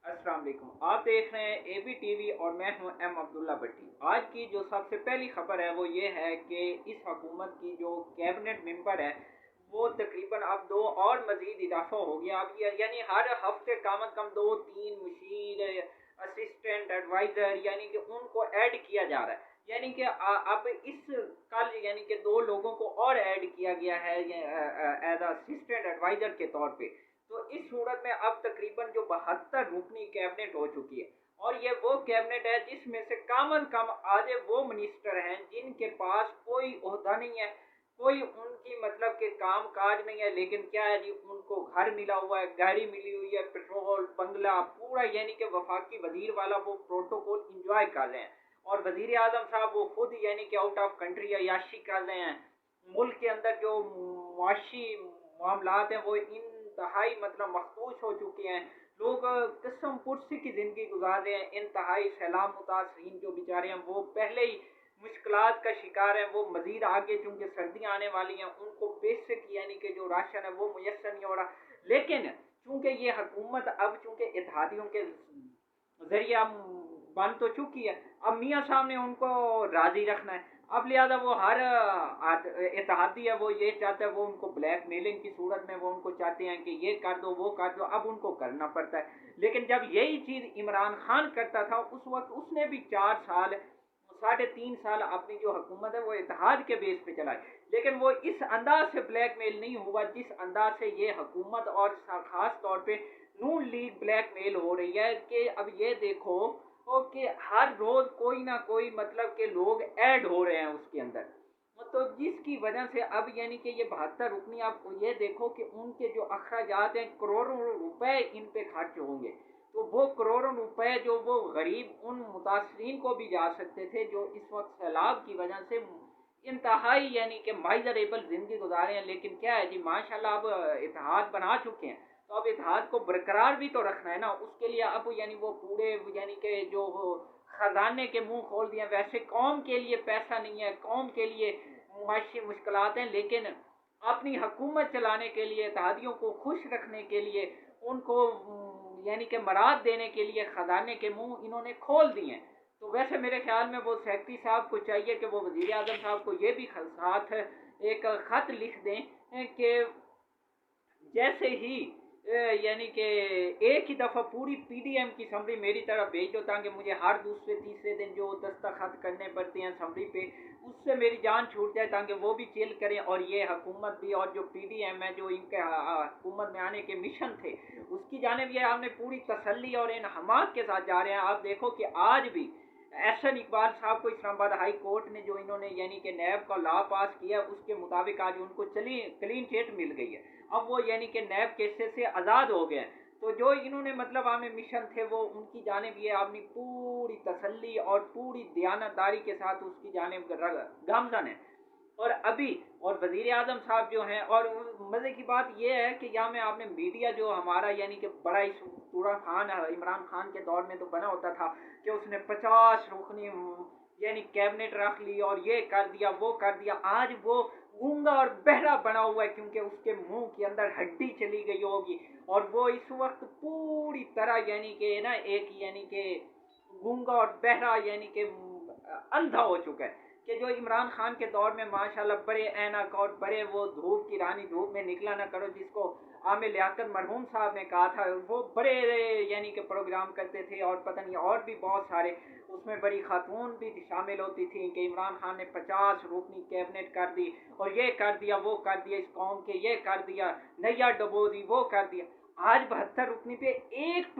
अस्सलाम वालेकुम। आप देख रहे हैं एबी टीवी और मैं हूं एम अब्दुल्ला भट्टी। आज की जो सबसे पहली खबर है वो ये है कि इस हुकूमत की जो कैबिनेट मेंबर है वो तकरीबन अब दो और मजीद इजाफा हो गया। अब ये यानी हर हफ्ते कम अज कम दो तीन मुशीर, असिस्टेंट, एडवाइज़र यानी कि उनको ऐड किया जा रहा है। यानी कि अब इस कल यानी कि दो लोगों को और ऐड किया गया है एज असिस्टेंट एडवाइज़र के तौर पे। तो इस सूरत में अब तकरीबन जो 72 रुकनी कैबिनेट हो चुकी है, और ये वो कैबिनेट है जिसमें से कम अज कम आधे वो मिनिस्टर हैं जिनके पास कोई ओहदा नहीं है, कोई उनकी मतलब के काम काज नहीं है, लेकिन क्या है जी, उनको घर मिला हुआ है, गाड़ी मिली हुई है, पेट्रोल, बंगला पूरा, यानी कि वफाकी वजीर वाला वो प्रोटोकॉल इंजॉय कर रहे हैं। और वजीर आजम साहब वो खुद यानी कि आउट ऑफ कंट्री अयाशी कर रहे हैं। मुल्क के अंदर जो मुआशी मामलात हैं वो इंतहाई मतलब मखबूस हो चुके हैं। लोग किस्म पुरसी की ज़िंदगी गुजार रहे हैं। इंतहाई सैलाब मुतासरीन जो बेचारे हैं वो पहले ही मुश्किलात का शिकार हैं, वो मज़ीद आगे चूँकि सर्दियाँ आने वाली हैं उनको बेसिक यानी कि जो राशन है वो मुयसर नहीं हो रहा। लेकिन चूँकि ये हुकूमत अब चूँकि इत्तेहादियों के ज़रिए बन तो चुकी है, अब मियाँ साहब ने उनको राज़ी रखना है। अब लिहाजा वो हर इत्तेहादी है वो ये चाहता है, वो उनको ब्लैक मेलिंग की सूरत में वो उनको चाहते हैं कि ये कर दो वो कर दो, अब उनको करना पड़ता है। लेकिन जब यही चीज़ इमरान खान करता था उस वक्त उसने भी 4 साल, 3.5 साल अपनी जो हुकूमत है वो इत्तेहाद के बेस पे चलाई। लेकिन वो इस अंदाज से ब्लैकमेल नहीं हुआ जिस अंदाज से ये हुकूमत और ख़ास तौर पे नून लीग ब्लैकमेल हो रही है। कि अब ये देखो कि हर रोज़ कोई ना कोई मतलब के लोग ऐड हो रहे हैं उसके अंदर, तो जिसकी वजह से अब यानी कि ये 72 रुकनी, आप ये देखो कि उनके जो अखराजात हैं करोड़ों रुपए इन पे खर्च होंगे। तो वो करोड़ों रुपए जो वो गरीब उन मुतासरीन को भी जा सकते थे जो इस वक्त सैलाब की वजह से इंतहाई यानी कि माइजरेबल ज़िंदगी गुजारे हैं। लेकिन क्या है जी, माशाल्लाह अब इतिहाद बना चुके हैं, तो अब इतिहाद को बरकरार भी तो रखना है ना। उसके लिए अब यानी वो पूरे यानी कि जो खजाने के मुंह खोल दिए। वैसे कौम के लिए पैसा नहीं है, कौम के लिए मुआशी मुश्किलात हैं, लेकिन अपनी हुकूमत चलाने के लिए, इत्तेहादियों को खुश रखने के लिए, उनको यानी कि मराद देने के लिए खजाने के मुंह इन्होंने खोल दिए हैं। तो वैसे मेरे ख्याल में वो सेक्रेटरी साहब को चाहिए कि वो वजीर आजम साहब को ये भी साथ एक ख़त लिख दें कि जैसे ही यानी कि एक ही दफ़ा पूरी पीडीएम की समरी मेरी तरफ भेज दो, ताकि मुझे हर दूसरे तीसरे दिन जो दस्तखत करने पड़ते हैं समरी पे, उससे मेरी जान छूट जाए, ताकि वो भी चिल करें और ये हुकूमत भी, और जो पीडीएम है जो इनके हुकूमत में आने के मिशन थे उसकी जानिब ये आपने पूरी तसल्ली और इन हमाक के साथ जा रहे हैं। आप देखो कि आज भी एहसन इकबाल साहब को इस्लामाबाद हाई कोर्ट ने जो इन्होंने यानी कि नैब का लॉ पास किया उसके मुताबिक आज उनको क्लीन चिट मिल गई है। अब वो यानी कि नैब केसेस से आज़ाद हो गए। तो जो इन्होंने मतलब हमें मिशन थे वो उनकी जानिब ये अपनी पूरी तसल्ली और पूरी दयानतदारी के साथ उसकी जानिब गामजन है। और अभी और वजीर आजम साहब जो हैं, और मज़े की बात यह है कि यहाँ में आपने मीडिया जो हमारा यानी कि बड़ा ही पूरा खान इमरान खान के दौर में तो बना होता था कि उसने 50 रुकनी यानी कैबिनेट रख ली और ये कर दिया वो कर दिया। आज वो गूंगा और बहरा बना हुआ है क्योंकि उसके मुंह के अंदर हड्डी चली गई होगी, और वो इस वक्त पूरी तरह यानी कि ना एक यानी कि गूंगा और बहरा यानी कि अंधा हो चुका है। कि जो इमरान खान के दौर में माशाल्लाह बड़े ऐनक और बड़े वो धूप की रानी धूप में निकला ना करो, जिसको आमिर लियाकत मरहूम साहब ने कहा था, वो बड़े यानी कि प्रोग्राम करते थे और पता नहीं और भी बहुत सारे, उसमें बड़ी खातून भी शामिल होती थी कि इमरान खान ने 50 रुकनी कैबिनेट कर दी और ये कर दिया वो कर दिया, इस कौम के ये कर दिया, नैया डबो दी वो कर दिया। आज 72 रुकनी पे एक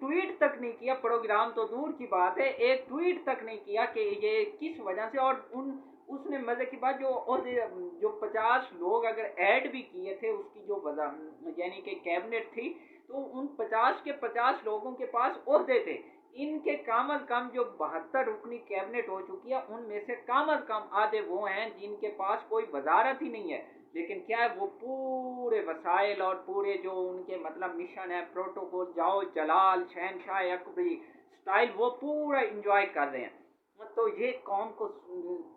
ट्वीट तक नहीं किया, प्रोग्राम तो दूर की बात है, एक ट्वीट तक नहीं किया कि ये किस वजह से। और उन उसने मजे की बात जो 50 लोग अगर ऐड भी किए थे उसकी जो वजह यानी कि कैबिनेट थी, तो उन 50 के 50 लोगों के पास ओहदे थे। इनके कम अज कम जो 72 रुकनी कैबिनेट हो चुकी है उनमें से कम अज कम आधे वो हैं जिनके पास कोई वजारत ही नहीं है। लेकिन क्या है, वो पूरे वसाइल और पूरे जो उनके मतलब मिशन है, प्रोटोकॉल, जाओ जलाल शहनशाह अकबरी स्टाइल, वो पूरा इंजॉय कर रहे हैं। تو یہ قوم کو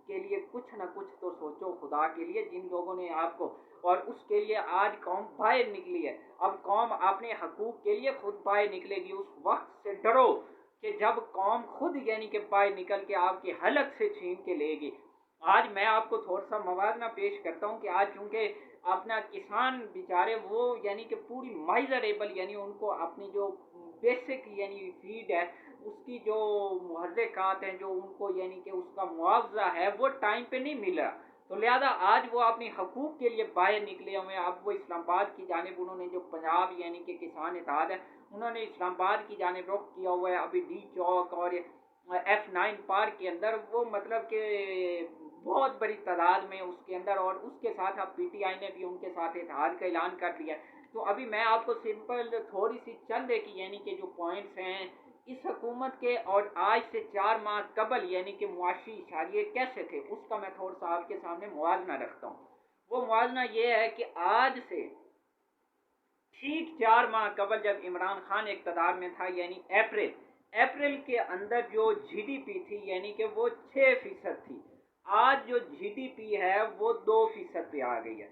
کے لیے کچھ نہ کچھ تو سوچو خدا کے لیے، جن لوگوں نے آپ کو، اور اس کے لیے آج قوم باہر نکلی ہے۔ اب قوم اپنے حقوق کے لیے خود باہر نکلے گی، اس وقت سے ڈرو کہ جب قوم خود یعنی کہ باہر نکل کے آپ کے حلق سے چھین کے لے گی۔ آج میں آپ کو تھوڑا سا موازنہ پیش کرتا ہوں کہ آج چونکہ اپنا کسان بیچارے وہ یعنی کہ پوری مائزریبل یعنی ان کو اپنی جو بیسک یعنی فیڈ ہے اس کی جو محرکات ہیں جو ان کو یعنی کہ اس کا معاوضہ ہے وہ ٹائم پہ نہیں مل رہا، تو لہذا آج وہ اپنی حقوق کے لیے باہر نکلے ہوئے ہیں۔ اب وہ اسلام آباد کی جانب انہوں نے جو پنجاب یعنی کہ کسان اتحاد ہے انہوں نے اسلام آباد کی جانب رخ کیا ہوا ہے، ابھی ڈی چوک اور F9 پارک کے اندر وہ مطلب کہ بہت بڑی تعداد میں اس کے اندر، اور اس کے ساتھ اب پی ٹی آئی نے بھی ان کے ساتھ اتحاد کا اعلان کر دیا ہے۔ تو ابھی میں آپ کو سمپل تھوڑی سی چند ایک یعنی کہ جو پوائنٹس ہیں اس حکومت کے اور آج سے 4 ماہ قبل یعنی کہ معاشی اشاریے کیسے تھے اس کا میں تھوڑا سا آپ کے سامنے موازنہ رکھتا ہوں۔ وہ موازنہ یہ ہے کہ آج سے ٹھیک 4 ماہ قبل جب عمران خان اقتدار میں تھا یعنی اپریل کے اندر جو جی ڈی پی تھی یعنی کہ وہ 6% تھی، آج جو جی ڈی پی ہے وہ 2% پہ آ گئی ہے۔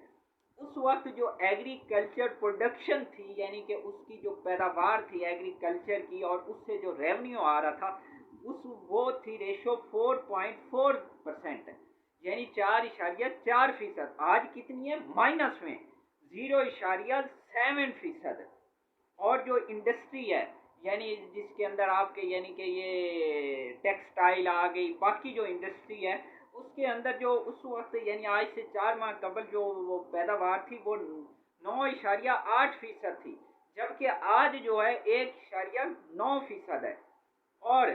اس وقت جو ایگریکلچر پروڈکشن تھی یعنی کہ اس کی جو پیداوار تھی ایگریکلچر کی اور اس سے جو ریونیو آ رہا تھا وہ تھی ریشو 4.4%، یعنی 4.4%۔ آج کتنی ہے؟ مائنس میں 0.7%۔ اور جو انڈسٹری ہے یعنی جس کے اندر آپ کے یعنی کہ یہ ٹیکسٹائل آ گئی، باقی جو انڈسٹری ہے اس کے اندر جو اس وقت یعنی آج سے 4 ماہ قبل جو وہ پیداوار تھی وہ 9.8% تھی، جبکہ آج جو ہے 1.9% ہے۔ اور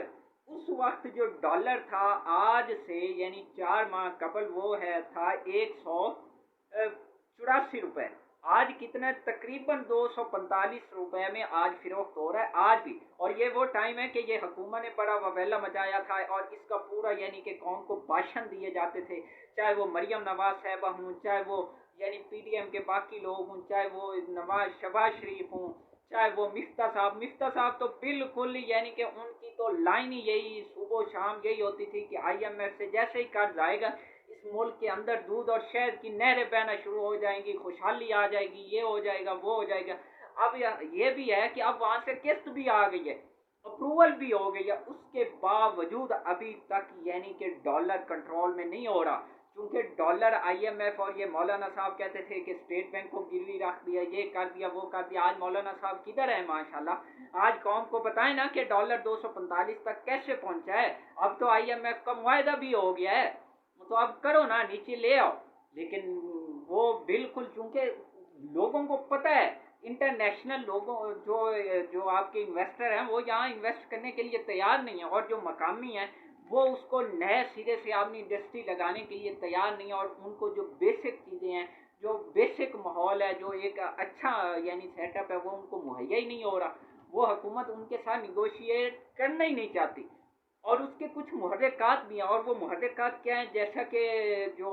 اس وقت جو ڈالر تھا آج سے یعنی 4 ماہ قبل وہ ہے تھا 184 روپے، آج کتنا تقریباً 245 روپے میں آج فروخت ہو رہا ہے آج بھی۔ اور یہ وہ ٹائم ہے کہ یہ حکومت نے بڑا وبیلا مچایا تھا اور اس کا پورا یعنی کہ قوم کو بھاشن دیے جاتے تھے، چاہے وہ مریم نواز صاحبہ ہوں، چاہے وہ یعنی پی ڈی ایم کے باقی لوگ ہوں، چاہے وہ شہباز شریف ہوں، چاہے وہ مفتہ صاحب تو بالکل یعنی کہ ان کی تو لائن ہی یہی صبح و شام یہی ہوتی تھی کہ آئی ایم ایف سے جیسے ہی قرض آئے گا اس ملک کے اندر دودھ اور شہد کی نہریں بہنا شروع ہو جائیں گی، خوشحالی آ جائے گی، یہ ہو جائے گا وہ ہو جائے گا۔ اب یہ بھی ہے کہ اب وہاں سے قسط بھی آ گئی ہے، اپروول بھی ہو گئی ہے، اس کے باوجود ابھی تک یعنی کہ ڈالر کنٹرول میں نہیں ہو رہا، چونکہ ڈالر آئی ایم ایف اور یہ مولانا صاحب کہتے تھے کہ اسٹیٹ بینک کو گروی رکھ دیا، یہ کر دیا وہ کر دیا۔ آج مولانا صاحب کدھر ہے ماشاءاللہ؟ آج قوم کو بتائیں نا کہ ڈالر 245 تک کیسے پہنچا ہے۔ اب تو آئی ایم ایف کا معاہدہ بھی ہو گیا ہے، تو اب کرو نا، نیچے لے آؤ۔ لیکن وہ بالکل چونکہ لوگوں کو پتہ ہے، انٹرنیشنل لوگوں جو آپ کے انویسٹر ہیں وہ یہاں انویسٹ کرنے کے لیے تیار نہیں ہیں، اور جو مقامی ہیں وہ اس کو نئے سرے سے اپنی انڈسٹری لگانے کے لیے تیار نہیں ہیں، اور ان کو جو بیسک چیزیں ہیں، جو بیسک ماحول ہے، جو ایک اچھا یعنی سیٹ اپ ہے وہ ان کو مہیا ہی نہیں ہو رہا۔ وہ حکومت ان کے ساتھ نیگوشیٹ کرنا ہی نہیں چاہتی، اور اس کے کچھ محرکات بھی ہیں، اور وہ محرکات کیا ہیں؟ جیسا کہ جو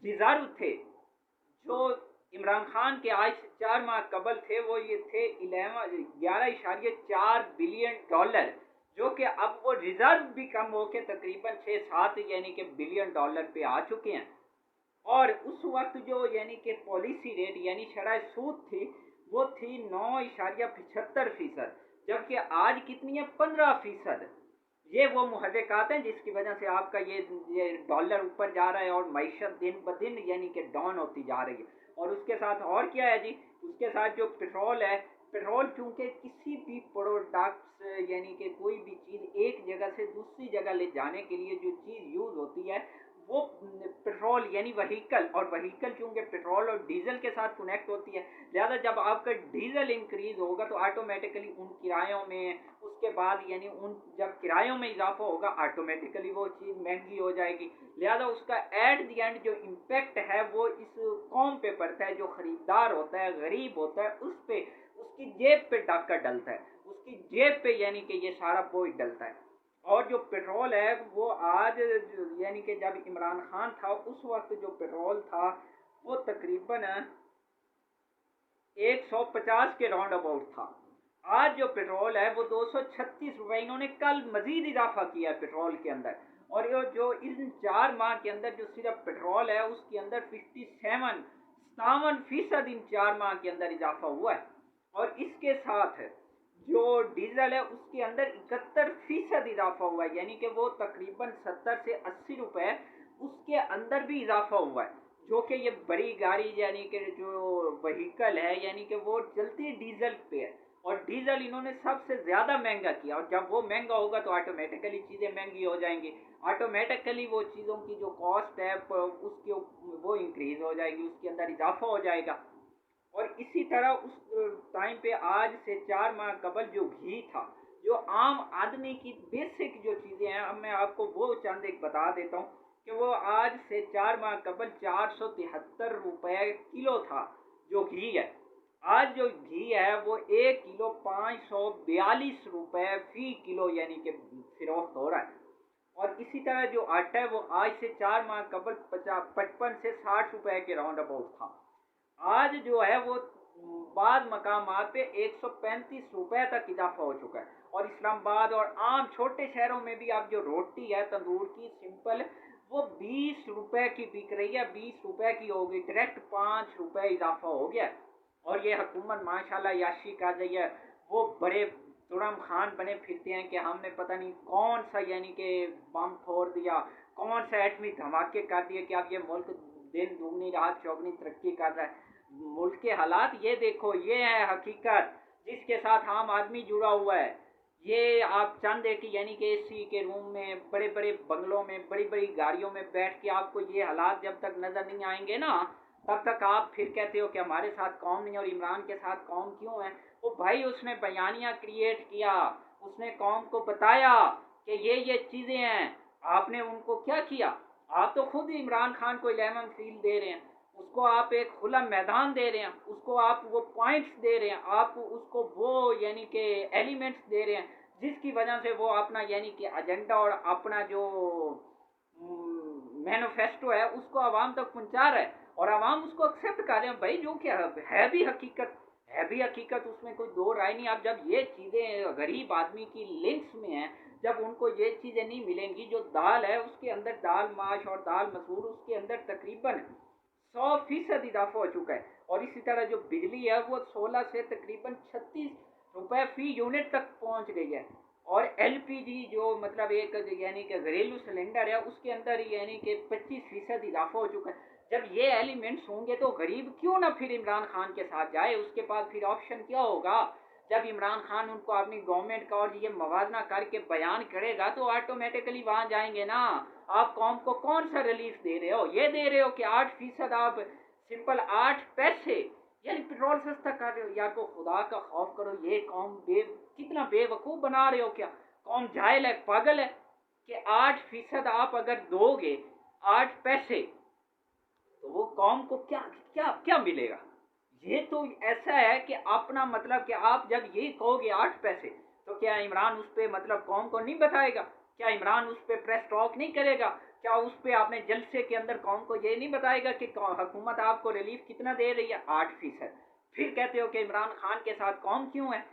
ریزرو تھے جو عمران خان کے آج سے 4 ماہ قبل تھے وہ یہ تھے 11.4 بلین ڈالر، جو کہ اب وہ ریزرو بھی کم ہو کے تقریباً 6-7 یعنی کہ بلین ڈالر پہ آ چکے ہیں۔ اور اس وقت جو یعنی کہ پالیسی ریٹ یعنی شرح سود تھی وہ تھی 9.75%، جبکہ آج کتنی ہے؟ 15%۔ یہ وہ محرکات ہیں جس کی وجہ سے آپ کا یہ ڈالر اوپر جا رہا ہے اور معیشت دن بدن یعنی کہ ڈاؤن ہوتی جا رہی ہے۔ اور اس کے ساتھ اور کیا ہے جی؟ اس کے ساتھ جو پیٹرول ہے، پیٹرول چونکہ کسی بھی پروڈکٹس یعنی کہ کوئی بھی چیز ایک جگہ سے دوسری جگہ لے جانے کے لیے جو چیز یوز ہوتی ہے وہ پیٹرول یعنی وہیکل، اور وہیکل چونکہ پیٹرول اور ڈیزل کے ساتھ کنیکٹ ہوتی ہے، لہذا جب آپ کا ڈیزل انکریز ہوگا تو آٹومیٹکلی ان کرایوں میں، اس کے بعد یعنی ان جب کرایوں میں اضافہ ہوگا آٹومیٹکلی وہ چیز مہنگی ہو جائے گی، لہذا اس کا ایٹ دی اینڈ جو امپیکٹ ہے وہ اس قوم پہ پڑتا ہے، جو خریدار ہوتا ہے، غریب ہوتا ہے، اس پہ، اس کی جیب پہ ڈاکہ ڈلتا ہے، اس کی جیب پہ یعنی کہ یہ سارا بوجھ ڈلتا ہے۔ اور جو پیٹرول ہے وہ آج یعنی کہ جب عمران خان تھا اس وقت جو پیٹرول تھا وہ تقریباً 150 کے راؤنڈ اباؤٹ تھا، आज जो पेट्रोल है वो 236 रुपए, इन्होंने कल मजीद इजाफा किया है पेट्रोल के अंदर। और ये जो इन 4 माह के अंदर जो सिर्फ पेट्रोल है उसके अंदर 57 फीसद इन 4 माह के अंदर इजाफा हुआ है। और इसके साथ जो डीजल है उसके अंदर 71 फीसद इजाफा हुआ है, यानी कि वो तकरीबन 70 से 80 रुपए उसके अंदर भी इजाफा हुआ है। जो कि ये बड़ी गाड़ी यानी कि जो व्हीकल है यानी कि वो चलती डीजल पे है, और डीजल इन्होंने सबसे ज्यादा महंगा किया। और जब वो महंगा होगा तो ऑटोमेटिकली चीजें महंगी हो जाएंगी, ऑटोमेटिकली वो चीजों की जो कॉस्ट है उसके वो इंक्रीज हो जाएगी, उसके अंदर इजाफा हो जाएगा। और इसी तरह उस टाइम पे आज से 4 माह कबल जो घी था, जो आम आदमी की बेसिक जो चीजें हैं, अब मैं आपको वो चंद एक बता देता हूँ कि वो आज से 4 माह कबल 473 रुपए किलो था जो घी है। आज जो घी है वो 1 किलो 542 रुपए फी किलो यानी कि फिरोख्त हो रहा है। और इसी तरह जो आटा है वो आज से 4 माह कबल 55 से 60 रुपए के राउंड अबाउट था। आज जो है वो बाद मकामात पे 135 रुपए तक इजाफा हो चुका है। और इस्लामाबाद और आम छोटे शहरों में भी अब जो रोटी है तंदूर की सिंपल, वो 20 रुपए की बिक रही है, 20 रुपए की हो गई, डायरेक्ट 5 रुपए इजाफा हो गया। और ये हुकूमत माशाल्लाह याशी कर रही है, वो बड़े तुरम खान बने फिरते हैं कि हमने पता नहीं कौन सा यानी कि बम फोड़ दिया, कौन सा एटमी धमाके कर दिए कि अब ये मुल्क दिन दुगनी रात चौगनी तरक्की कर रहा है। मुल्क के हालात ये देखो, ये है हकीकत जिसके साथ आम आदमी जुड़ा हुआ है। ये आप चंद एक यानी कि एसी के रूम में, बड़े बड़े बंगलों में, बड़ी बड़ी गाड़ियों में बैठ के आपको ये हालात जब तक नजर नहीं आएंगे ना, तब तक आप फिर कहते हो कि हमारे साथ कौम नहीं और इमरान के साथ कौम क्यों है। वो भाई उसने बयानिया क्रिएट किया, उसने कौम को बताया कि ये चीजें हैं, आपने उनको क्या किया। आप तो खुद इमरान खान को 11 फील्ड दे रहे हैं, उसको आप एक खुला मैदान दे रहे हैं, उसको आप वो पॉइंट्स दे रहे हैं, आप उसको वो यानी कि एलिमेंट्स दे रहे हैं जिसकी वजह से वो अपना यानी कि एजेंडा और अपना जो मैनिफेस्टो है उसको आवाम तक पहुंचा रहा है। और आवाम उसको एक्सेप्ट कर रहे हैं भाई, जो क्या है भी हकीकत, है भी हकीकत, उसमें कोई दो राय नहीं। अब जब ये चीज़ें गरीब आदमी की लिंक्स में हैं, जब उनको ये चीज़ें नहीं मिलेंगी, जो दाल है उसके अंदर दाल माश और दाल मसूर उसके अंदर तकरीबन 100 फीसद इजाफा हो चुका है। और इसी तरह जो बिजली है वो 16 से तकरीबन 36 रुपए फी यूनिट तक पहुंच गई है। और एलपीजी जो मतलब एक यानी कि घरेलू सिलेंडर है उसके अंदर यानी कि 25 फीसद इजाफा हो चुका है। जब ये एलिमेंट्स होंगे तो गरीब क्यों ना फिर इमरान खान के साथ जाए, उसके पास फिर ऑप्शन क्या होगा। जब इमरान खान उनको अपनी गवर्नमेंट का और ये मवाजना करके बयान करेगा तो ऑटोमेटिकली वहां जाएंगे ना। आप कौम को कौन सा रिलीफ दे रहे हो, ये दे रहे हो कि 8 फीसद आप सिंपल 8 पैसे यानी पेट्रोल सस्ता कर रहे हो। यार को खुदा का खौफ करो, ये कौम कितना बेवकूफ बना रहे हो। क्या कौम जाहिल है, पागल है कि 8 फीसद आप अगर दोगे 8 पैसे तो वो कौम को क्या क्या क्या मिलेगा। ये तो ऐसा है कि अपना मतलब कि आप जब ये कहोगे 8 पैसे, तो क्या इमरान उस पर मतलब कौम को नहीं बताएगा, क्या इमरान उस पर प्रेस टॉक नहीं करेगा, क्या उस पर आपने जलसे के अंदर कौम को ये नहीं बताएगा कि हुकूमत आपको रिलीफ कितना दे रही है, 8 फीसद। फिर कहते हो कि इमरान खान के साथ कौम क्यों है।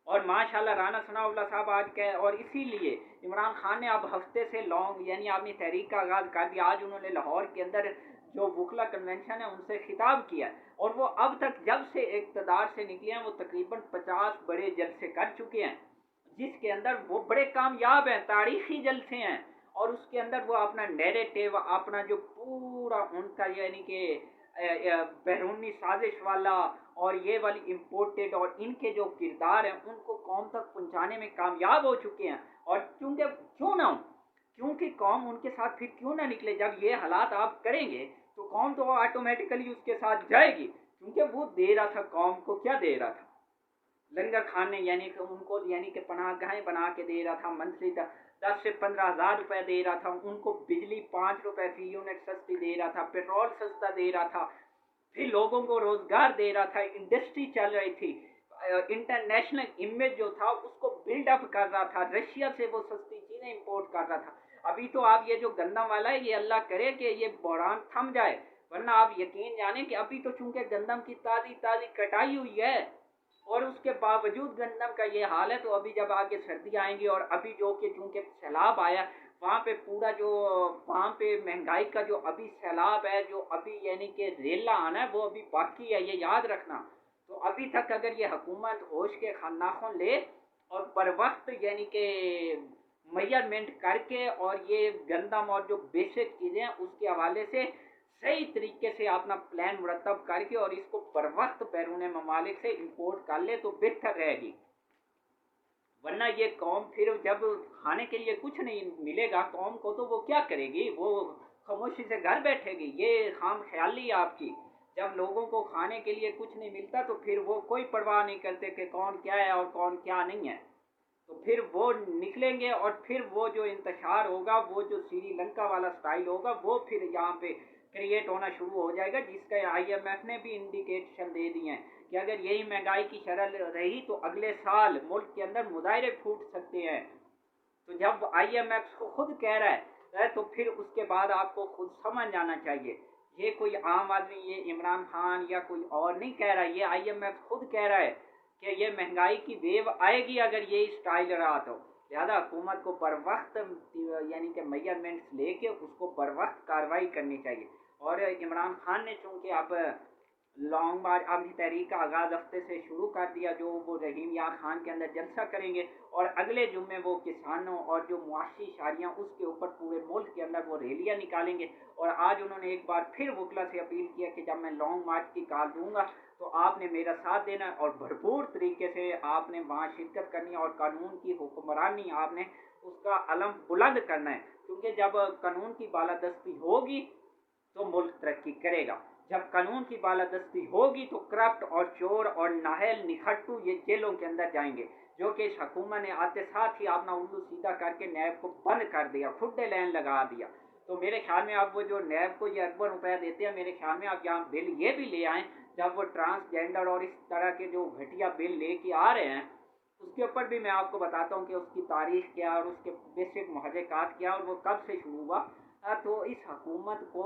और माशाल्लाह राना सनाउल्लाह साहब आज कह, और इसीलिए इमरान खान ने अब हफ्ते से लॉन्ग यानी अपनी तहरीक का आगाज कर दिया। आज उन्होंने लाहौर के अंदर जो वकला कन्वेंशन है उनसे खिताब किया, और वो अब तक जब से इक़्तिदार से निकले हैं वो तकरीबन 50 बड़े जलसे कर चुके हैं, जिसके अंदर वो बड़े कामयाब हैं, तारीखी जलसे हैं। और उसके अंदर वो अपना नैरेटिव, अपना जो पूरा उनका यानी कि बैरूनी साजिश वाला और ये वाली इम्पोर्टेड और इनके जो किरदार हैं उनको कौम तक पहुंचाने में कामयाब हो चुके हैं। और क्योंकि क्यों ना, क्योंकि कौम उनके साथ फिर क्यों ना निकले। जब ये हालात आप करेंगे तो कौम तो ऑटोमेटिकली उसके साथ जाएगी, क्योंकि वो दे रहा था कौम को, क्या दे रहा था, लंगर खाने यानी कि उनको यानी कि पनाहगाहें बना के दे रहा था, मंथली 10 से 15 हज़ार रुपए दे रहा था उनको, बिजली 5 रुपए फी यूनिट सस्ती दे रहा था, पेट्रोल सस्ता दे रहा था, फिर लोगों को रोजगार दे रहा था, इंडस्ट्री चल रही थी, इंटरनेशनल इमेज जो था उसको बिल्डअप कर रहा था, रशिया से वो सस्ती चीजें इंपोर्ट कर रहा था। अभी तो आप ये जो गंदम वाला है, ये अल्लाह करे कि ये बहरान थम जाए, वरना आप यकीन जाने कि अभी तो चूंकि गंदम की ताजी ताजी कटाई हुई है, اور اس کے باوجود گندم کا یہ حال ہے، تو ابھی جب آگے سردی آئیں گی اور ابھی جو کہ چونکہ سیلاب آیا وہاں پہ پورا جو وہاں پہ مہنگائی کا جو ابھی سیلاب ہے، جو ابھی یعنی کہ ریلا آنا ہے وہ ابھی باقی ہے، یہ یاد رکھنا۔ تو ابھی تک اگر یہ حکومت ہوش کے ناخن لے اور پر وقت یعنی کہ میجرمنٹ کر کے اور یہ گندم اور جو بیسک چیزیں ہیں اس کے حوالے سے صحیح طریقے سے اپنا پلان مرتب کر کے اور اس کو پر وقت بیرون ممالک سے امپورٹ کر لے تو بہتر رہے گی، ورنہ یہ قوم پھر جب کھانے کے لیے کچھ نہیں ملے گا قوم کو تو وہ کیا کرے گی؟ وہ خاموشی سے گھر بیٹھے گی۔ یہ خام خیالی آپ کی، جب لوگوں کو کھانے کے لیے کچھ نہیں ملتا تو پھر وہ کوئی پرواہ نہیں کرتے کہ کون کیا ہے اور کون کیا نہیں ہے، تو پھر وہ نکلیں گے اور پھر وہ جو انتشار ہوگا، وہ جو سری لنکا والا سٹائل ہوگا وہ پھر یہاں پہ کریٹ ہونا شروع ہو جائے گا، جس کا آئی ایم ایف نے بھی انڈیکیشن دے دی ہیں کہ اگر یہی مہنگائی کی شرح رہی تو اگلے سال ملک کے اندر مظاہرے پھوٹ سکتے ہیں۔ تو جب آئی ایم ایف کو خود کہہ رہا ہے تو پھر اس کے بعد آپ کو خود سمجھ جانا چاہیے، یہ کوئی عام آدمی، یہ عمران خان یا کوئی اور نہیں کہہ رہا، یہ آئی ایم ایف خود کہہ رہا ہے کہ یہ مہنگائی کی ویو آئے گی اگر یہ اسٹائل رہا تو، لہذا حکومت کو پر وقت یعنی کہ میجرمنٹس لے کے اس کو پر وقت کارروائی کرنی چاہیے۔ اور عمران خان نے چونکہ اب لانگ مارچ اپنی تحریک کا آغاز ہفتے سے شروع کر دیا، جو وہ رحیم یار خان کے اندر جلسہ کریں گے اور اگلے جمعے وہ کسانوں اور جو معاشی اشاریاں اس کے اوپر پورے ملک کے اندر وہ ریلیاں نکالیں گے۔ اور آج انہوں نے ایک بار پھر وکلا سے اپیل کیا کہ جب میں لانگ مارچ کی کال دوں گا تو آپ نے میرا ساتھ دینا اور بھرپور طریقے سے آپ نے وہاں شرکت کرنی اور قانون کی حکمرانی آپ نے اس کا علم بلند کرنا ہے، کیونکہ جب قانون کی بالادستی ہوگی تو ملک ترقی کرے گا، جب قانون کی بالادستی ہوگی تو کرپٹ اور چور اور نااہل نکھٹو یہ جیلوں کے اندر جائیں گے، جو کہ اس حکومت نے آتے ساتھ ہی اپنا الو سیدھا کر کے نیب کو بند کر دیا، کھڈے لین لگا دیا۔ تو میرے خیال میں اب وہ جو نیب کو یہ اربوں روپے دیتے ہیں، میرے خیال میں اب یہاں بل یہ بھی لے آئیں، جب وہ ٹرانسجینڈر اور اس طرح کے جو گھٹیا بل لے کے آ رہے ہیں اس کے اوپر بھی میں آپ کو بتاتا ہوں کہ اس کی تاریخ کیا اور اس کے بیسک محرکات کیا اور وہ کب سے شروع ہوا۔ تو اس حکومت کو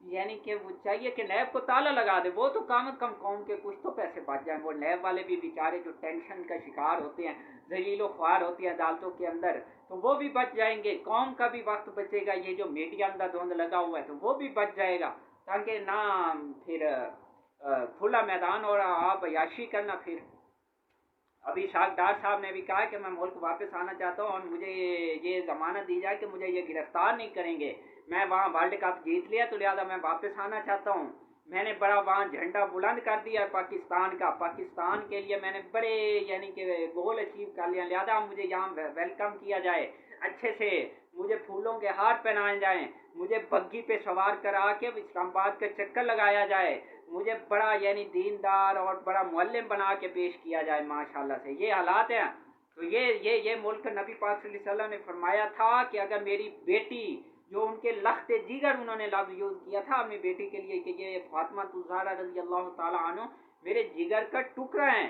یعنی کہ وہ چاہیے کہ نیب کو تالا لگا دے، وہ تو کم از کم قوم کے کچھ تو پیسے بچ جائیں، وہ نیب والے بھی بیچارے جو ٹینشن کا شکار ہوتے ہیں، ذلیل و خوار ہوتے ہیں عدالتوں کے اندر، تو وہ بھی بچ جائیں گے، قوم کا بھی وقت بچے گا، یہ جو میڈیا اندر دھند لگا ہوا ہے تو وہ بھی بچ جائے گا، تاکہ نہ پھر کھلا میدان اور آپ عیاشی کرنا۔ پھر ابھی شاک ڈار صاحب نے بھی کہا کہ میں ملک واپس آنا چاہتا ہوں اور مجھے یہ ضمانت دی جائے کہ مجھے یہ گرفتار نہیں کریں گے، میں وہاں ورلڈ کپ جیت لیا تو لہٰذا میں واپس آنا چاہتا ہوں، میں نے بڑا وہاں جھنڈا بلند کر دیا پاکستان کا، پاکستان کے لیے میں نے بڑے یعنی کہ گول اچیو کر لیا، لہٰذا مجھے یہاں ویلکم کیا جائے اچھے سے، مجھے پھولوں کے ہار پہنائے جائیں، مجھے بگی پہ سوار کرا کے اسلام آباد کا چکر لگایا جائے، مجھے بڑا یعنی دیندار اور بڑا معلم بنا کے پیش کیا جائے، ماشاءاللہ سے یہ حالات ہیں۔ تو یہ ملک نبی پاک صلی اللہ علیہ وسلم نے فرمایا تھا کہ اگر میری بیٹی جو ان کے لخت جگر انہوں نے لفظ یوز کیا تھا اپنی بیٹی کے لیے کہ یہ فاطمہ الزہرا رضی اللہ تعالی عنہ میرے جگر کا ٹکڑا ہیں،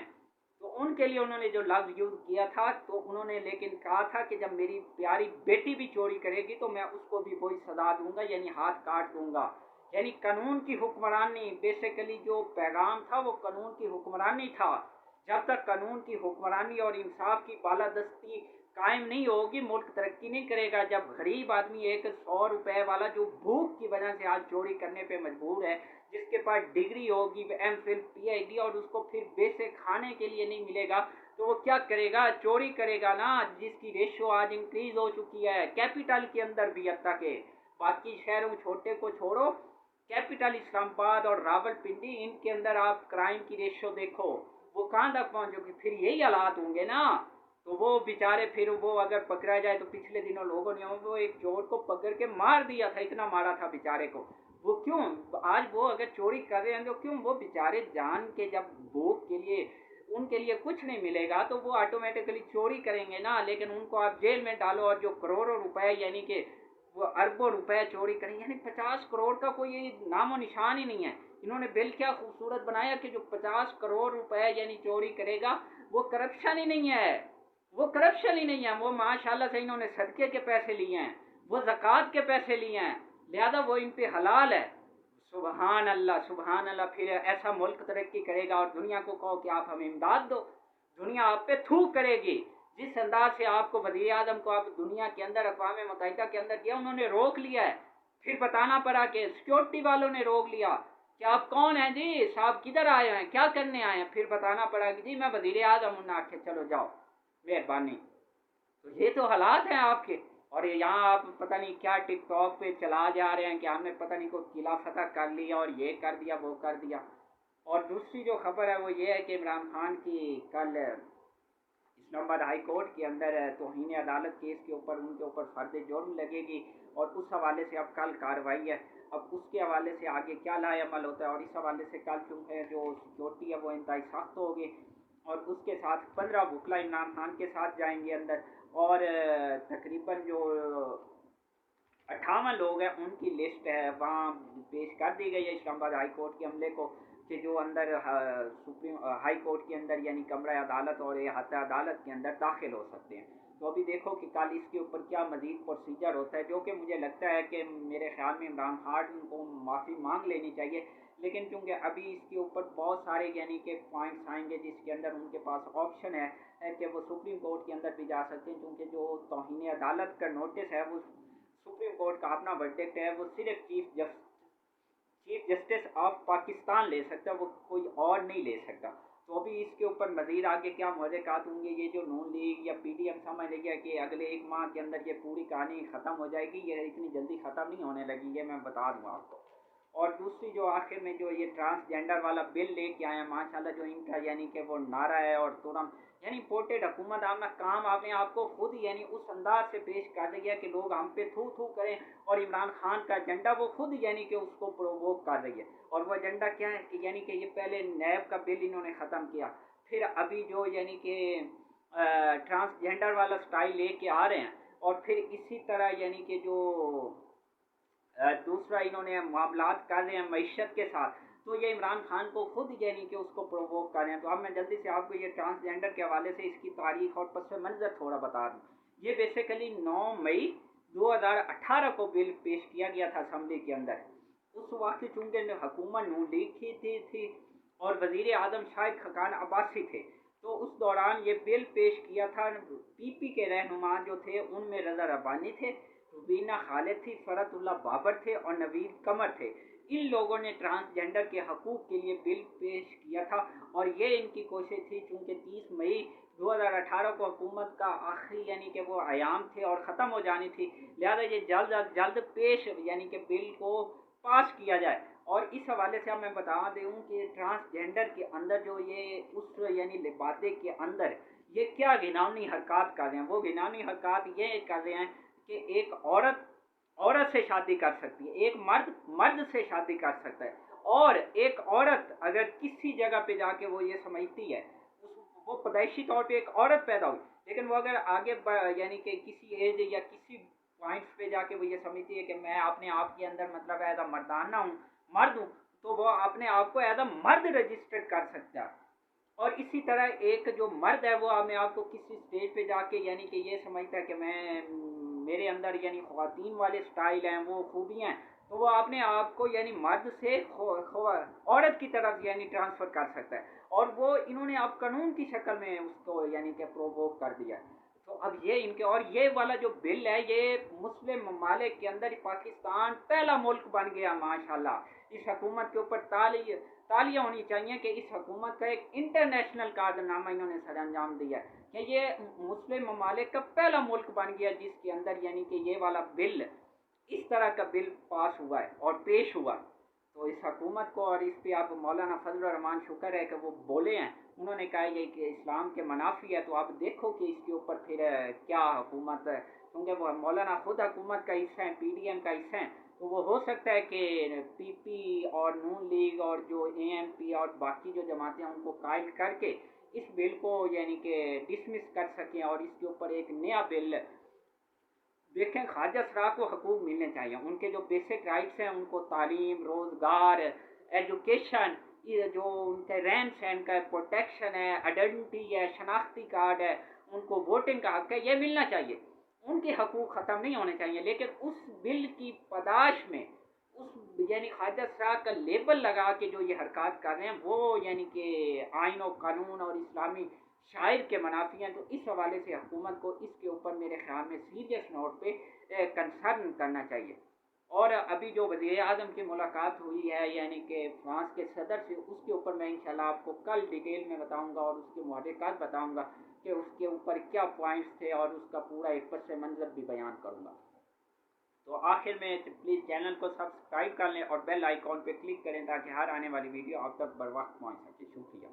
تو ان کے لیے انہوں نے جو لفظ یوز کیا تھا تو انہوں نے لیکن کہا تھا کہ جب میری پیاری بیٹی بھی چوری کرے گی تو میں اس کو بھی وہی سزا دوں گا، یعنی ہاتھ کاٹ دوں گا، یعنی قانون کی حکمرانی، بیسیکلی جو پیغام تھا وہ قانون کی حکمرانی تھا۔ جب تک قانون کی حکمرانی اور انصاف کی بالادستی قائم نہیں ہوگی ملک ترقی نہیں کرے گا۔ جب غریب آدمی ایک 100 روپے والا جو بھوک کی وجہ سے آج چوری کرنے پہ مجبور ہے، جس کے پاس ڈگری ہوگی M Phil P H D اور اس کو پھر بیسک کھانے کے لیے نہیں ملے گا تو وہ کیا کرے گا؟ چوری کرے گا نا، جس کی ریشو آج انکریز ہو چکی ہے کیپٹل کے اندر بھی، حتیٰ کہ باقی شہروں چھوٹے کو چھوڑو، کیپٹل اسلام آباد اور راول پنڈی ان کے اندر آپ کرائم کی ریشو دیکھو وہ کہاں تک پہنچ گی، پھر یہی حالات ہوں گے نا۔ تو وہ بیچارے پھر وہ اگر پکڑا جائے تو پچھلے دنوں لوگوں نے وہ ایک چور کو پکڑ کے مار دیا تھا، اتنا مارا تھا بیچارے کو، وہ کیوں؟ آج وہ اگر چوری کر رہے ہیں تو کیوں؟ وہ بیچارے جان کے جب بھوک کے لیے ان کے لیے کچھ نہیں ملے گا تو وہ آٹومیٹکلی چوری کریں گے نا، لیکن ان کو آپ جیل میں ڈالو اور جو کروڑوں روپے یعنی کہ وہ اربوں روپے چوری کریں، یعنی 50 کروڑ کا کوئی نام و نشان ہی نہیں ہے۔ انہوں نے بل کیا خوبصورت بنایا کہ جو 50 کروڑ روپے یعنی چوری کرے گا وہ کرپشن ہی نہیں ہے، وہ کرپشن ہی نہیں ہے، وہ ماشاءاللہ سے انہوں نے صدقے کے پیسے لیے ہیں، وہ زکوٰۃ کے پیسے لیے ہیں، لہذا وہ ان پہ حلال ہے۔ सुबहान अल्लाह। फिर ऐसा मुल्क तरक्की करेगा और दुनिया को कहो कि आप हमें इमदाद दो, दुनिया आप पे थूक करेगी। जिस अंदाज से आपको वज़ीर आज़म को आप दुनिया के अंदर अक़वाम मुत्तहिदा के अंदर किया, उन्होंने रोक लिया है, फिर बताना पड़ा कि सिक्योरिटी वालों ने रोक लिया कि आप कौन हैं जी साहब, किधर आए हैं, क्या करने आए हैं। फिर बताना पड़ा कि जी मैं वज़ीर आज़म हूँ। ना आखे चलो जाओ, मेहरबानी। तो ये तो हालात हैं आपके। और यहाँ आप पता नहीं क्या टिकटॉक पे चला जा रहे हैं कि हमने पता नहीं कोई किला फतह कर लिया और ये कर दिया वो कर दिया। और दूसरी जो खबर है वो ये है कि इमरान खान की कल इस्लामाबाद हाई कोर्ट के अंदर तौहीन अदालत केस के ऊपर उनके ऊपर फर्द जुर्म लगेगी और उस हवाले से अब कल कार्रवाई है। अब उसके हवाले से आगे क्या लाएअमल होता है, और इस हवाले से कल चूँकि जो सिक्योरिटी है वो इंतहाई सख्त होगी और उसके साथ 15 वकला इमरान खान के साथ जाएंगे अंदर। और तकरीबन जो 58 लोग हैं उनकी लिस्ट है वहाँ पेश कर दी गई है इस्लामाबाद हाई कोर्ट के अमले को कि जो अंदर सुप्रीम हाई कोर्ट के अंदर यानी कमरा अदालत और अहाता अदालत के अंदर दाखिल हो सकते हैं। तो अभी देखो कि कल इसके ऊपर क्या मज़ीद प्रोसीजर होता है, जो कि मुझे लगता है कि मेरे ख्याल में इमरान खान को माफ़ी मांग लेनी चाहिए। लेकिन चूँकि अभी इसके ऊपर बहुत सारे यानी कि पॉइंट्स आएंगे जिसके अंदर उनके पास ऑप्शन है कि वो सुप्रीम कोर्ट के अंदर भी जा सकते हैं, क्योंकि जो तौहीन अदालत का नोटिस है वो सुप्रीम कोर्ट का अपना वर्डिक्ट है, वो सिर्फ चीफ जस्टिस ऑफ पाकिस्तान ले सकता है, वो कोई और नहीं ले सकता। तो अभी इसके ऊपर मज़ीद आगे क्या मुहर्रिकात होंगे, ये जो नून लीग या PDM समझ लिया कि अगले 1 माह के अंदर ये पूरी कहानी ख़त्म हो जाएगी, ये इतनी जल्दी ख़त्म नहीं होने लगी, ये मैं बता दूँ आपको। और दूसरी जो आखिर में जो ये ट्रांसजेंडर वाला बिल लेके आए हैं माशाल्लाह, जो इनका यानी कि वो नारा है और तुरंत यानी पोर्टेड हुकूमत आपने काम आपने आपको खुद यानी उस अंदाज से पेश कर दिया कि लोग हम पे थू थू करें, और इमरान खान का एजेंडा वो खुद यानी कि उसको प्रोवोक कर रही है। और वो एजेंडा क्या है कि यानी कि ये पहले नैब का बिल इन्होंने ख़त्म किया, फिर अभी जो यानी कि ट्रांसजेंडर वाला स्टाइल लेके आ रहे हैं, और फिर इसी तरह यानी कि जो दूसरा इन्होंने मामलात कर रहे हैं मईशत के साथ, तो ये इमरान खान को खुद यानी कि उसको प्रोवोक कर रहे हैं। तो अब मैं जल्दी से आपको ये ट्रांसजेंडर के हवाले से इसकी तारीख और पस मंज़र थोड़ा बता दूँ। ये बेसिकली 9 मई 2018 को बिल पेश किया गया था असम्बली के अंदर। उस वक्त चूँकि हुकूमत नून लीग की थी और वज़ीर आज़म शाहिद खकान अब्बासी थे, तो उस दौरान ये बिल पेश किया था। PP के रहनुमा जो थे उनमें रज़ा रब्बानी थे, रुबीना खालिद थी, फरतुल्लाह बाबर थे और नवीद कमर थे। इन लोगों ने ट्रांसजेंडर के हकूक़ के लिए बिल पेश किया था और ये इनकी कोशिश थी, चूँकि 30 मई 2018 को हुकूमत का आखिरी यानी कि वो आयाम थे और ख़त्म हो जानी थी, लिहाजा ये जल्द अज जल्द पेश यानी कि बिल को पास किया जाए। और इस हवाले से अब मैं बता दूँ कि ट्रांसजेंडर के अंदर जो ये उस यानी लिबादे के अंदर ये क्या घिनौनी हरकत कर रहे हैं, वो घिनौनी हरकत ये कर रहे हैं कि एक औरत से शादी कर सकती है, एक मर्द से शादी कर सकता है, और एक औरत अगर किसी जगह पे जाके वो ये समझती है वो पैदाइशी तौर पे एक औरत पैदा हुई, लेकिन वो अगर आगे यानी कि किसी एज या किसी पॉइंट्स पे जाके वो ये समझती है कि मैं अपने आप के अंदर मतलब एज अ मर्दाना हूँ, मर्द हूँ, तो वो अपने आप को एज अ मर्द रजिस्टर्ड कर सकता है। और इसी तरह एक जो मर्द है वो अपने आप को किसी स्टेज पे जाके यानी कि ये समझता है कि मेरे अंदर यानी ख्वातीन वाले स्टाइल हैं, वो खूबियाँ हैं, तो वो अपने आप को यानी मर्द से औरत की तरफ यानी ट्रांसफ़र कर सकता है, और वो इन्होंने अब कानून की शक्ल में उसको यानी कि प्रोवोक कर दिया। तो अब ये इनके और ये वाला जो बिल है ये मुस्लिम ममालिक के अंदर पाकिस्तान पहला मुल्क बन गया माशाल्लाह। इस हुकूमत के ऊपर तालियां होनी चाहिए कि इस हुकूमत का एक इंटरनेशनल कारनामा इन्होंने सर अंजाम दिया कि ये मुस्लिम ममालिक का पहला मुल्क बन गया जिसके अंदर यानी कि ये वाला बिल इस तरह का बिल पास हुआ है और पेश हुआ। तो इस हुकूमत को और इस पे आप मौलाना फजल रहमान शुक्र है कि वो बोले हैं, उन्होंने कहा ये कि इस्लाम के मनाफी है। तो आप देखो कि इसके ऊपर फिर क्या हुकूमत, क्योंकि वो मौलाना खुद हुकूमत का हिस्सा है, PDM का हिस्सा है, तो वो हो सकता है कि PP और नून लीग और जो ANP और बाकी जो जमातें हैं उनको कायल करके इस बिल को यानी कि डिसमिस कर सकें और इसके ऊपर एक नया बिल। देखें, ख्वाजा सरा को हकूक़ मिलने चाहिए, उनके जो बेसिक राइट्स हैं उनको तालीम, रोज़गार, एजुकेशन, ये जो उनके रहन सहन का प्रोटेक्शन है, आइडेंटिटी है, शनाख्ती कार्ड है, उनको वोटिंग का हक है, ये मिलना चाहिए। उनके हकूक़ ख़त्म नहीं होने चाहिए। लेकिन उस बिल की पदाश में उस यानी ख्वाजा सरा का लेबल लगा के जो ये हरकत कर रहे हैं वो यानी कि आइन और कानून और इस्लामी शायर के मनाफी हैं। तो इस हवाले से हुकूमत को इसके ऊपर मेरे ख्याल में सीरियस नोट पे कंसर्न करना चाहिए। और अभी जो वज़ीर आज़म की मुलाकात हुई है यानी कि फ्रांस के सदर से, उसके ऊपर मैं इंशाल्लाह आपको कल डिटेल में बताऊंगा और उसके मुहर्रिकात बताऊंगा कि उसके ऊपर क्या पॉइंट्स थे और उसका पूरा एक पस मंज़र भी बयान करूंगा। तो आखिर में प्लीज़ चैनल को सब्सक्राइब कर लें और बेल आइकॉन पे क्लिक करें ताकि हर आने वाली वीडियो आप तक बर वक्त पहुँच सके। शुक्रिया।